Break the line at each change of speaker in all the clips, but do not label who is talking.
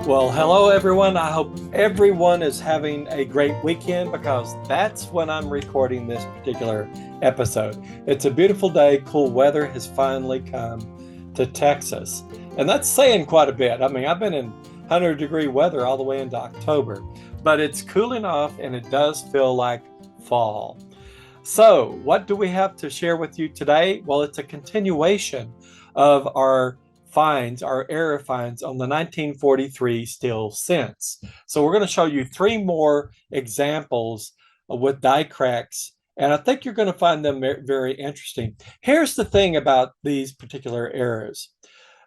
Well, hello everyone. I hope everyone is having a great weekend because that's when I'm recording this particular episode. It's a beautiful day. Cool weather has finally come to Texas. And that's saying quite a bit. I mean, I've been in 100-degree weather all the way into October, but it's cooling off and it does feel like fall. So, what do we have to share with you today? Well, it's a continuation of our finds, our error finds on the 1943 steel cents. So, we're going to show you three more examples with die cracks, and I think you're going to find them very interesting. Here's the thing about these particular errors.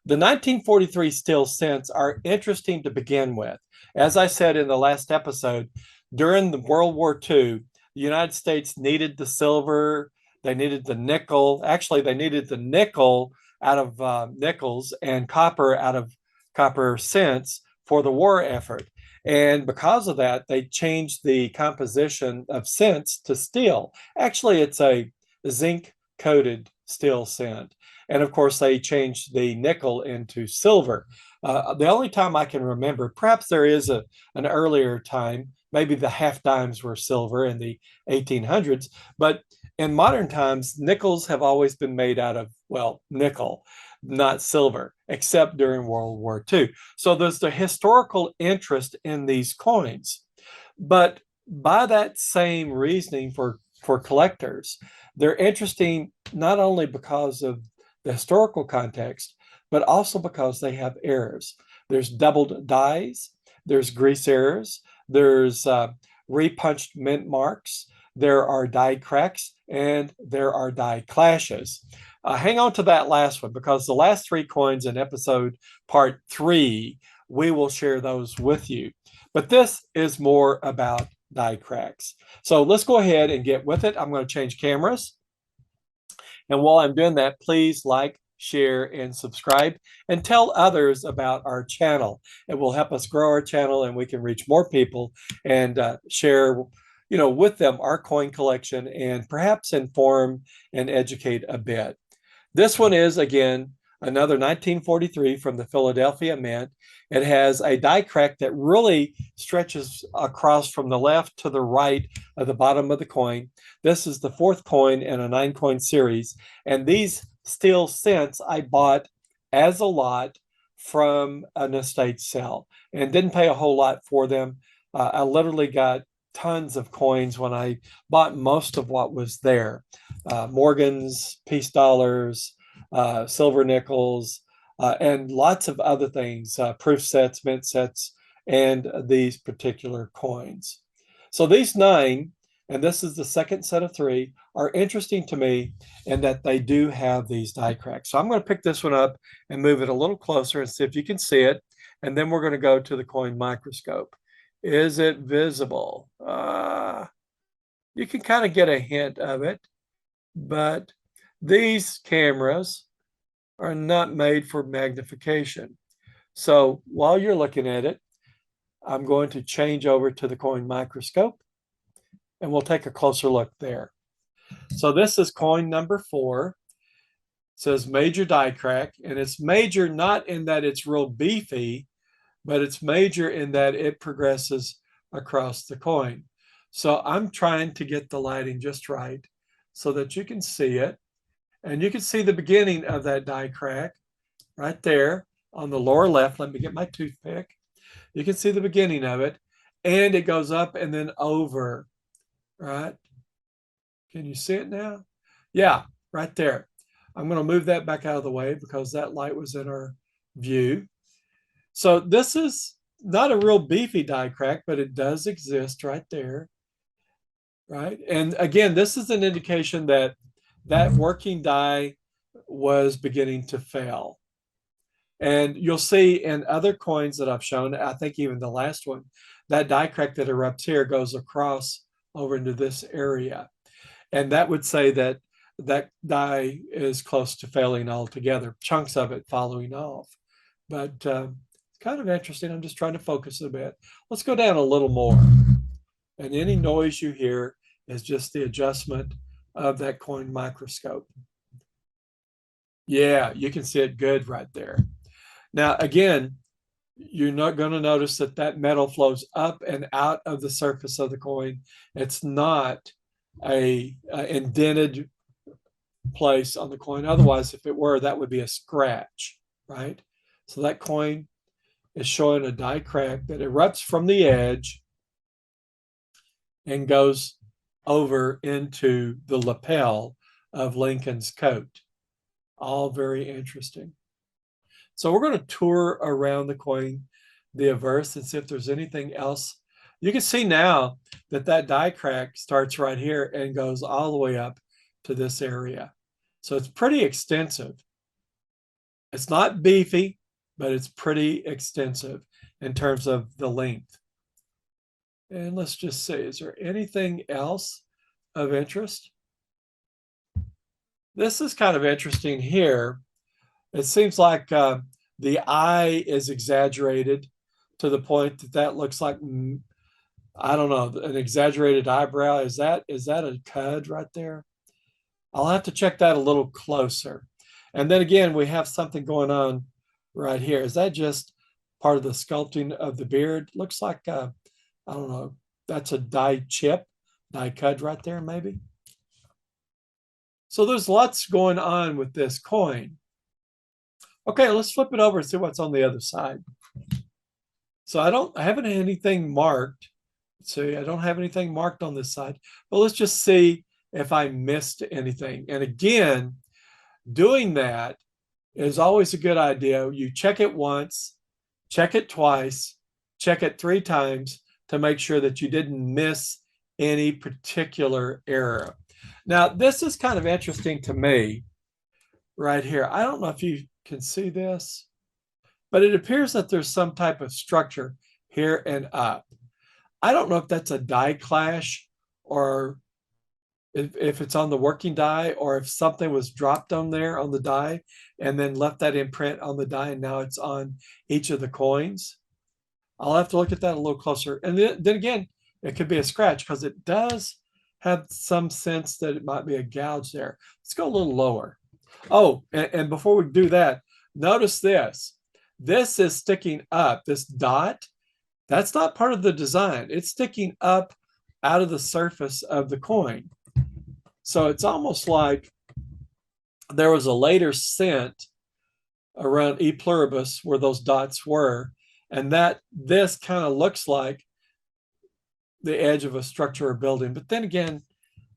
The 1943 steel cents are interesting to begin with. As I said in the last episode, during the World War II, the United States needed the silver, they needed the nickel. Actually, they needed the nickel out of nickels and copper out of copper cents for the war effort. And because of that, they changed the composition of cents to steel. Actually, it's a zinc coated steel cent. And of course, they changed the nickel into silver. The only time I can remember, perhaps there is an earlier time, maybe the half dimes were silver in the 1800s, but in modern times, nickels have always been made out of, well, nickel, not silver, except during World War II. So there's the historical interest in these coins. But by that same reasoning for collectors, they're interesting not only because of the historical context, but also because they have errors. There's doubled dies, there's grease errors, there's repunched mint marks, there are die cracks, and there are die clashes. Hang on to that last one because the last three coins in episode part 3, we will share those with you. But this is more about die cracks. So let's go ahead and get with it. I'm going to change cameras. And while I'm doing that, please like, share, and subscribe, and tell others about our channel. It will help us grow our channel and we can reach more people and share, with them our coin collection and perhaps inform and educate a bit. This one is, again, another 1943 from the Philadelphia Mint. It has a die crack that really stretches across from the left to the right of the bottom of the coin. This is the fourth coin in a 9-coin series. And these steel cents I bought as a lot from an estate sale and didn't pay a whole lot for them. I literally got tons of coins when I bought most of what was there. Morgans, peace dollars, silver nickels, and lots of other things, proof sets, mint sets, and these particular coins. So these 9, and this is the second set of 3, are interesting to me in that they do have these die cracks. So I'm going to pick this one up and move it a little closer and see if you can see it. And then we're going to go to the coin microscope. Is it visible? You can kind of get a hint of it, but these cameras are not made for magnification. So while you're looking at it, I'm going to change over to the coin microscope and we'll take a closer look there. So this is coin number 4. It says major die crack, and it's major not in that it's real beefy, but it's major in that it progresses across the coin. So I'm trying to get the lighting just right so that you can see it. And you can see the beginning of that die crack right there on the lower left. Let me get my toothpick. You can see the beginning of it, and it goes up and then over, right? Can you see it now? Yeah, right there. I'm going to move that back out of the way because that light was in our view. So this is not a real beefy die crack, but it does exist right there, right? And again, this is an indication that that working die was beginning to fail. And you'll see in other coins that I've shown, I think even the last one, that die crack that erupts here goes across over into this area. And that would say that that die is close to failing altogether, chunks of it following off. But it's kind of interesting. I'm just trying to focus a bit. Let's go down a little more. And any noise you hear is just the adjustment of that coin microscope. Yeah, you can see it good right there. Now, again, you're not going to notice that that metal flows up and out of the surface of the coin. It's not a indented place on the coin. Otherwise, if it were, that would be a scratch, right? So that coin is showing a die crack that erupts from the edge and goes over into the lapel of Lincoln's coat. All very interesting. So we're going to tour around the coin, the averse, and see if there's anything else. You can see now that that die crack starts right here and goes all the way up to this area. So it's pretty extensive. It's not beefy, but it's pretty extensive in terms of the length. And let's just see, is there anything else of interest? This is kind of interesting here. It seems like the eye is exaggerated to the point that that looks like, I don't know, an exaggerated eyebrow. Is that a cud right there? I'll have to check that a little closer. And then again, we have something going on right here. Is that just part of the sculpting of the beard? Looks like, I don't know, that's a die chip, die cud right there, maybe. So there's lots going on with this coin. Okay, let's flip it over and see what's on the other side. So I haven't anything marked. See, I don't have anything marked on this side, but let's just see if I missed anything. And again, doing that is always a good idea. You check it once, check it twice, check it 3 times to make sure that you didn't miss any particular error. Now, this is kind of interesting to me right here. I don't know if you can see this, but it appears that there's some type of structure here and up. I don't know if that's a die clash or if it's on the working die or if something was dropped on there on the die and then left that imprint on the die and now it's on each of the coins. I'll have to look at that a little closer. And then again, it could be a scratch because it does have some sense that it might be a gouge there. Let's go a little lower. Oh, and before we do that, notice this. This is sticking up, this dot. That's not part of the design. It's sticking up out of the surface of the coin. So it's almost like there was a later cent around E pluribus where those dots were, and that this kind of looks like the edge of a structure or building. But then again,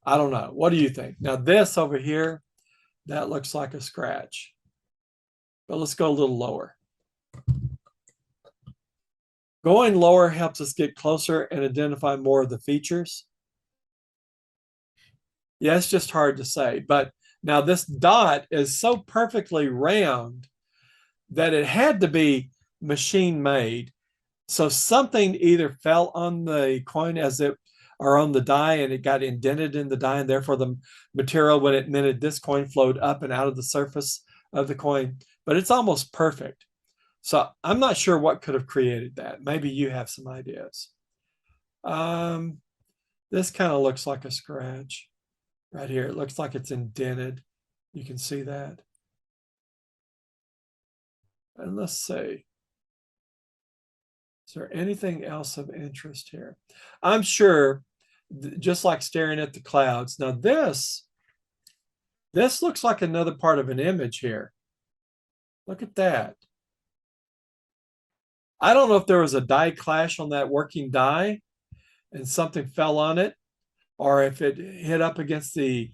I don't know. What do you think? Now this over here, that looks like a scratch. But let's go a little lower. Going lower helps us get closer and identify more of the features. Yeah, it's just hard to say. But now this dot is so perfectly round that it had to be machine made. So something either fell on the coin as it or on the die and it got indented in the die, and therefore the material when it minted this coin flowed up and out of the surface of the coin. But it's almost perfect. So I'm not sure what could have created that. Maybe you have some ideas. This kind of looks like a scratch right here. It looks like it's indented. You can see that. And let's see. Is there anything else of interest here? I'm sure, just like staring at the clouds. Now this looks like another part of an image here. Look at that. I don't know if there was a die clash on that working die and something fell on it, or if it hit up against the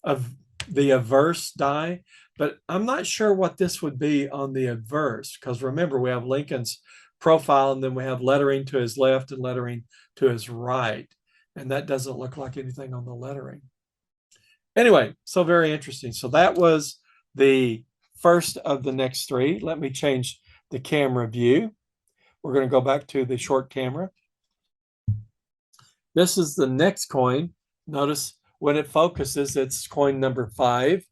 averse die, but I'm not sure what this would be on the averse, because remember, we have Lincoln's profile and then we have lettering to his left and lettering to his right, and that doesn't look like anything on the lettering. Anyway, so very interesting. So that was the first of the next 3. Let me change the camera view. We're going to go back to the short camera. This is the next coin. Notice when it focuses, it's coin number 5.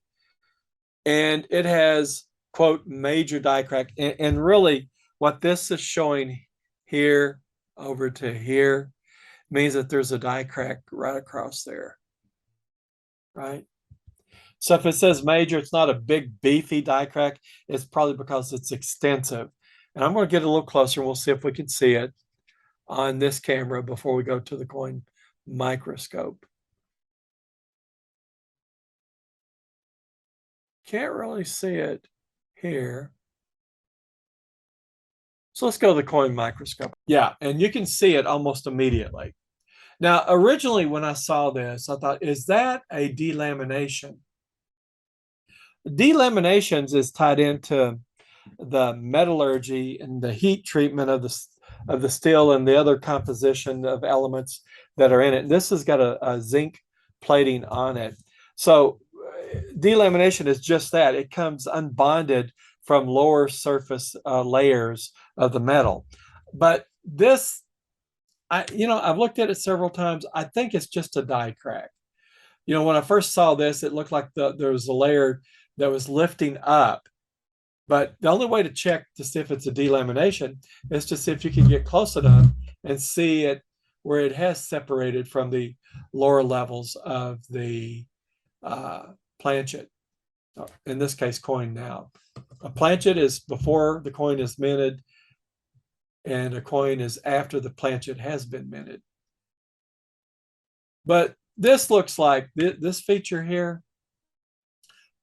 And it has, quote, major die crack. And really, what this is showing here over to here means that there's a die crack right across there, right? So if it says major, it's not a big beefy die crack. It's probably because it's extensive. And I'm going to get a little closer and we'll see if we can see it on this camera before we go to the coin microscope. Can't really see it here. So let's go to the coin microscope. Yeah, and you can see it almost immediately. Now, originally when I saw this, I thought, is that a delamination? Delaminations is tied into the metallurgy and the heat treatment of the steel and the other composition of elements that are in it. This has got a zinc plating on it. So delamination is just that. It comes unbonded from lower surface layers of the metal. But this, I've looked at it several times. I think it's just a die crack. When I first saw this, it looked like there was a layer that was lifting up. But the only way to check to see if it's a delamination is to see if you can get close enough and see it where it has separated from the lower levels of the planchet. In this case, coin now. A planchet is before the coin is minted, and a coin is after the planchet has been minted. But this looks like, this feature here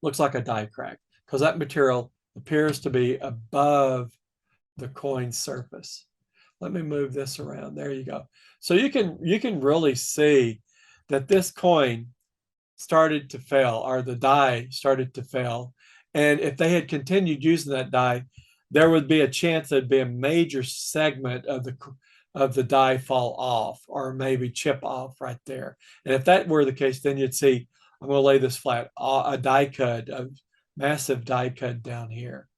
looks like a die crack because that material appears to be above the coin surface. Let me move this around. There you go. So you can really see that this coin started to fail, or the die started to fail. And if they had continued using that die, there would be a chance there'd be a major segment of the die fall off, or maybe chip off right there. And if that were the case, then you'd see, I'm going to lay this flat, a die cut, a massive die cut down here.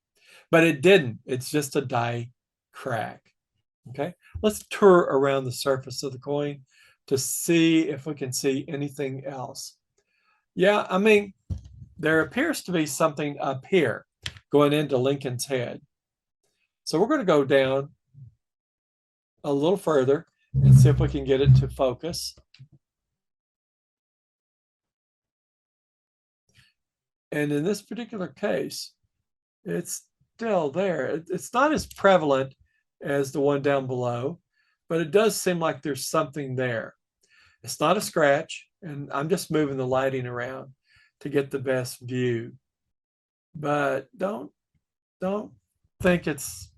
But it didn't. It's just a die crack. Okay, let's tour around the surface of the coin to see if we can see anything else. Yeah, I mean, there appears to be something up here going into Lincoln's head. So we're going to go down a little further and see if we can get it to focus. And in this particular case, it's still there. It's not as prevalent as the one down below, but it does seem like there's something there. It's not a scratch, and I'm just moving the lighting around to get the best view. But don't think it's,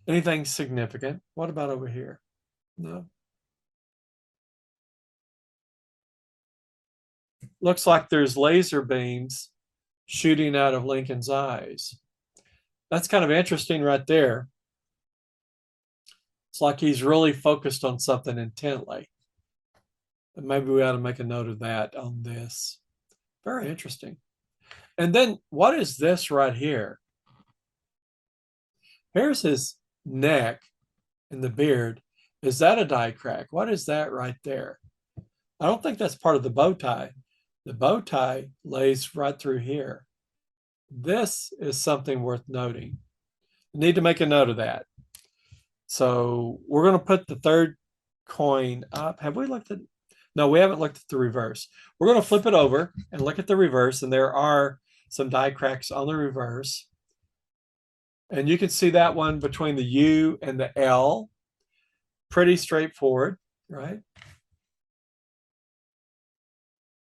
anything significant. What about over here? No. Looks like there's laser beams shooting out of Lincoln's eyes. That's kind of interesting right there. It's like he's really focused on something intently. And maybe we ought to make a note of that on this. Very interesting. And then what is this right here? Here's his neck and the beard. Is that a die crack? What is that right there? I don't think that's part of the bow tie. The bow tie lays right through here. This is something worth noting. You need to make a note of that. So we're going to put the third coin up. Have we looked at? No, we haven't looked at the reverse. We're going to flip it over and look at the reverse, and there are some die cracks on the reverse. And you can see that one between the U and the L. Pretty straightforward, right?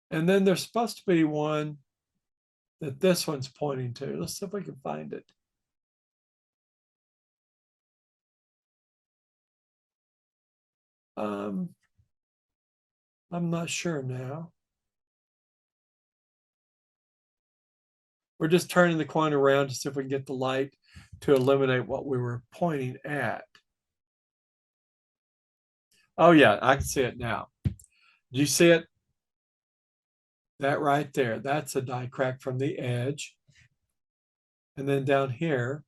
And then there's supposed to be one that this one's pointing to. Let's see if we can find it. I'm not sure now. We're just turning the coin around to see if we can get the light to eliminate what we were pointing at. Oh yeah, I can see it now. Do you see it? That right there, that's a die crack from the edge. And then down here.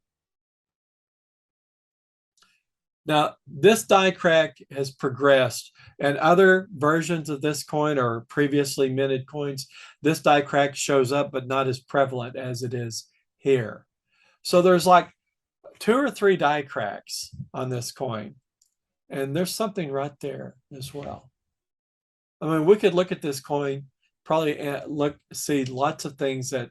Now, this die crack has progressed, and other versions of this coin or previously minted coins, this die crack shows up, but not as prevalent as it is here. So there's like 2 or 3 die cracks on this coin, and there's something right there as well. I mean, we could look at this coin, probably see lots of things that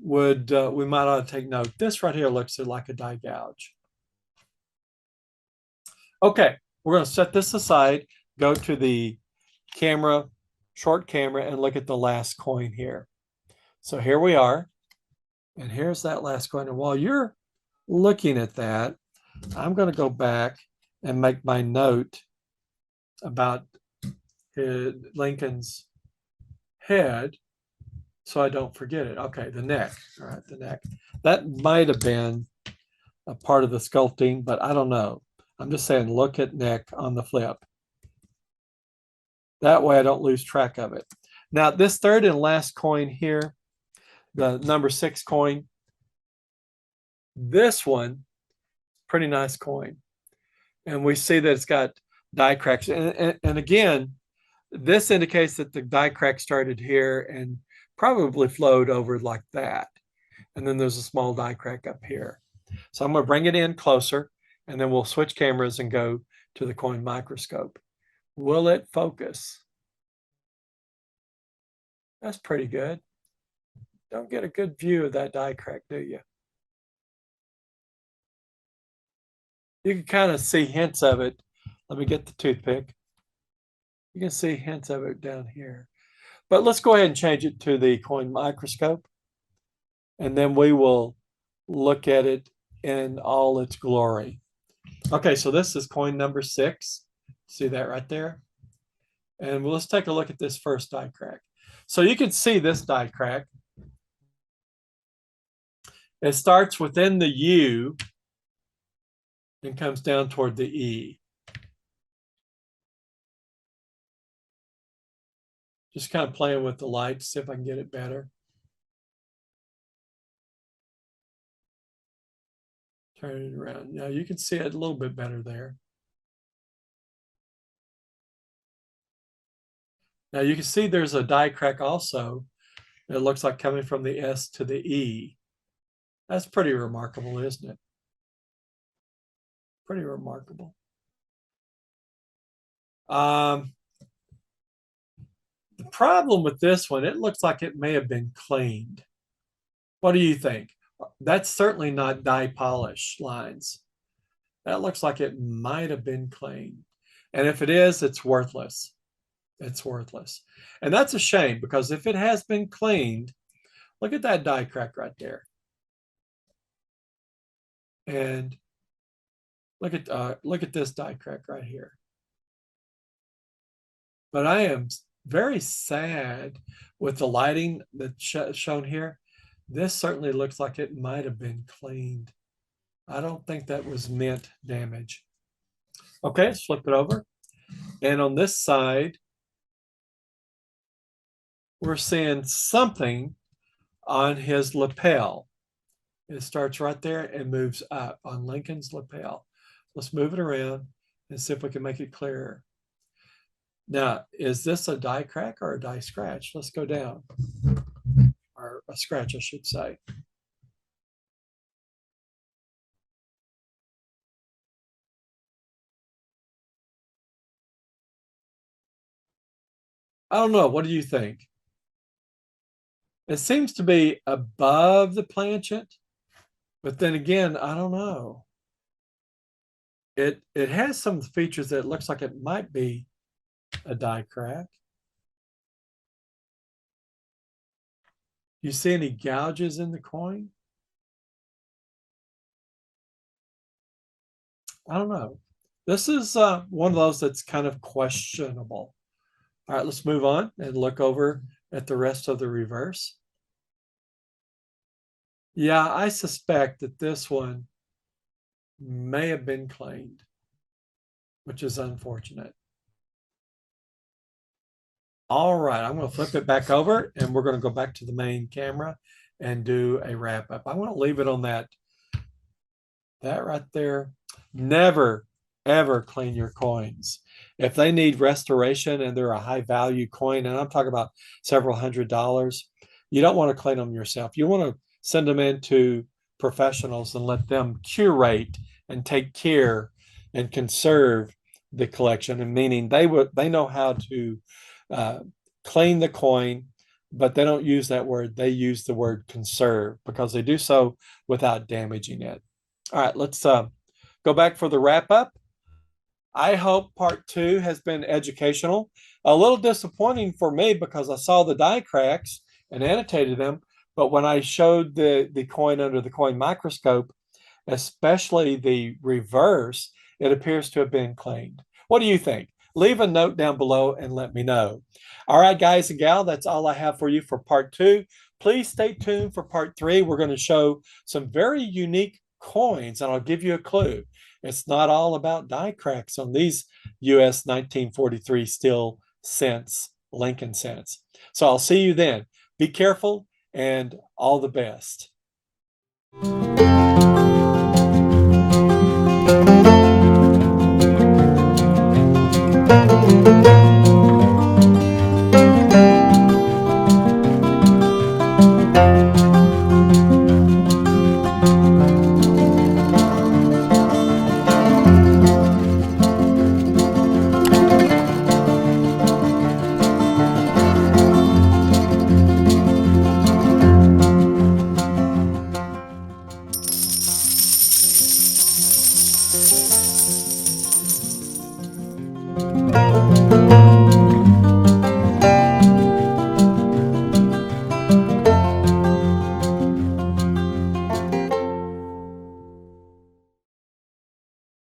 we might ought to take note. This right here looks like a die gouge. Okay, we're going to set this aside, go to the camera, short camera, and look at the last coin here. So here we are, and here's that last coin. And while you're looking at that, I'm going to go back and make my note about Lincoln's head so I don't forget it. Okay, the neck. All right, the neck. That might have been a part of the sculpting, but I don't know. I'm just saying, look at neck on the flip. That way I don't lose track of it. Now, this third and last coin here, the number 6 coin, this one, pretty nice coin. And we see that it's got die cracks. And again, this indicates that the die crack started here and probably flowed over like that. And then there's a small die crack up here. So I'm going to bring it in closer, and then we'll switch cameras and go to the coin microscope. Will it focus? That's pretty good. Don't get a good view of that die crack, do you? You can kind of see hints of it. Let me get the toothpick. You can see hints of it down here. But let's go ahead and change it to the coin microscope, and then we will look at it in all its glory. Okay, so this is coin number 6. See that right there? And let's take a look at this first die crack. So you can see this die crack. It starts within the U and comes down toward the E. Just kind of playing with the light to see if I can get it better. Turn it around. Now you can see it a little bit better there. Now you can see there's a die crack also. It looks like coming from the S to the E. That's pretty remarkable, isn't it? Pretty remarkable. The problem with this one, it looks like it may have been cleaned. What do you think? That's certainly not die polish lines. That looks like it might have been cleaned. And if it is, it's worthless. It's worthless. And that's a shame, because if it has been cleaned, look at that die crack right there. And look at this die crack right here. But I am very sad with the lighting that's shown here. This certainly looks like it might have been cleaned. I don't think that was mint damage. Okay, let's flip it over. And on this side, we're seeing something on his lapel. It starts right there and moves up on Lincoln's lapel. Let's move it around and see if we can make it clearer. Now, is this a die crack or a die scratch? Let's go down. Or a scratch, I should say. I don't know. What do you think? It seems to be above the planchet, but then again, I don't know. It has some features that looks like it might be a die crack. You see any gouges in the coin? I don't know. This is one of those that's kind of questionable. All right, let's move on and look over at the rest of the reverse. Yeah, I suspect that this one may have been cleaned, which is unfortunate. All right, I'm going to flip it back over, and we're going to go back to the main camera and do a wrap up. I want to leave it on that right there. Never, ever clean your coins. If they need restoration and they're a high value coin, and I'm talking about several $100s, you don't want to clean them yourself. You want to send them into professionals and let them curate and take care and conserve the collection. And meaning they know how to clean the coin. but they don't use that word. They use the word conserve because they do so without damaging it. All right, let's go back for the wrap up. I hope part two has been educational. A little disappointing for me because I saw the die cracks and annotated them, but when I showed the coin under the coin microscope, especially the reverse, it appears to have been cleaned. What do you think? Leave a note down below and let me know. All right, guys and gal, that's all I have for you for part two. Please stay tuned for part three. We're going to show some very unique coins, and I'll give you a clue. It's not all about die cracks on these US 1943 steel cents, Lincoln cents. So I'll see you then. Be careful and all the best.